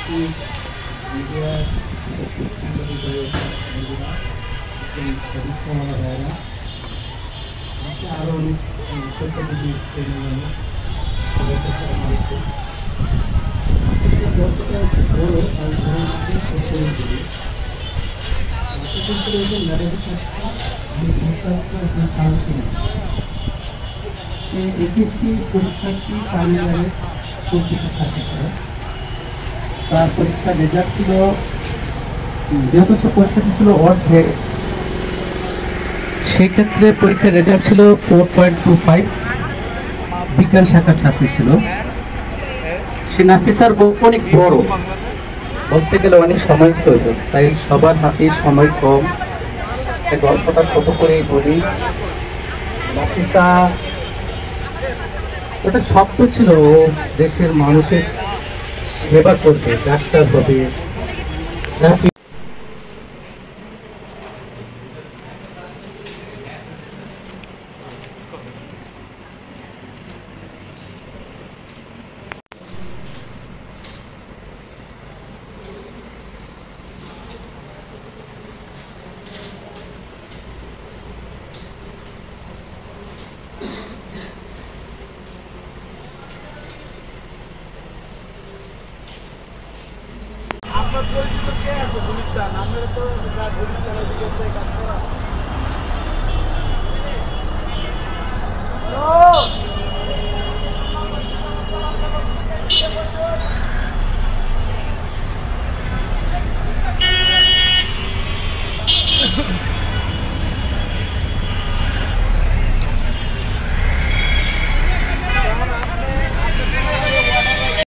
উপস্থিত মিডিয়ার ভাইয়েরা আরো অনেক ছোট পরীক্ষার্থী কারিগরের পরীক্ষা থাকতে পারে। তার পরীক্ষার রেজাল্ট ছিল, যেহেতু পরীক্ষাটি ছিল অর্ধেক, সেই ক্ষেত্রে পরীক্ষার রেজাল্ট ছিল 4.25। বিজ্ঞান শাখার ছাত্রী ছিল। সে নাফিসার অনেক বড়, বলতে গেলে অনেক সময় প্রয়োজন, তাই সবার হাতে সময় কম। গল্পটা ছোট করেই বলি। নাফিসা ওটা স্বপ্ন ছিল, দেশের মানুষের সেবা করবে, ডাক্তার হবে। পরিচিত কে আছে গুলিস্তান? আমরা তো গুলিস্তানের দিকে কাজ করা।